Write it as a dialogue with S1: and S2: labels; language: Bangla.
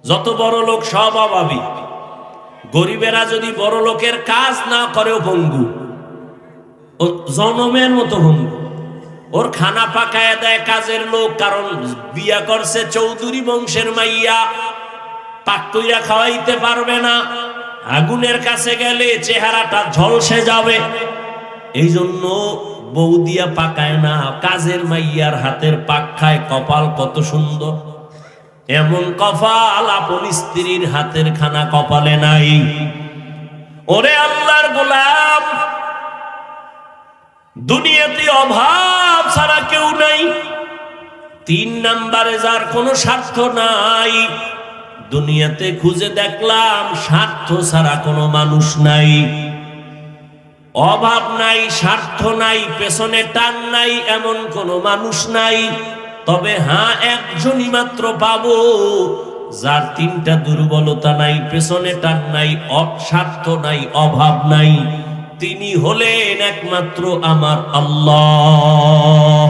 S1: যত বড় লোক সব অভাবী। গরিবেরা যদি বড় লোকের কাজ না করেও ভঙ্গু, ও জনমের মতো ভঙ্গু। ওর খানা পাকায় দেয় কাজের লোক, কারণ বিয়া করছে চৌধুরী বংশের মাইয়া, পাক কইরা খাওয়াইতে পারবে না। আগুনের কাছে গেলে চেহারাটা ঝলসে যাবে, এই জন্য বউ দিয়া পাকায় না, কাজের মাইয়ার হাতের পাক খায়। কপাল কত সুন্দর! এমন কপাল আপন স্ত্রীর হাতের খানা কপালে নাই। ওরে আল্লাহর গোলাম, দুনিয়াতে অভাব ছাড়া কেউ নাই। 3 নম্বরে যার কোনো স্বার্থ নাই। দুনিয়াতে খুঁজে দেখলাম স্বার্থ ছাড়া কোনো মানুষ নাই। অভাব নাই, স্বার্থ নাই, পেছনে টান নাই, এমন কোনো মানুষ নাই। তবে হ্যাঁ, একজনই মাত্র পাবো যার 3টা দুর্বলতা নাই, পেছনে টান নাই, স্বার্থ নাই, অভাব নাই। তিনি হলেন একমাত্র আমার আল্লাহ।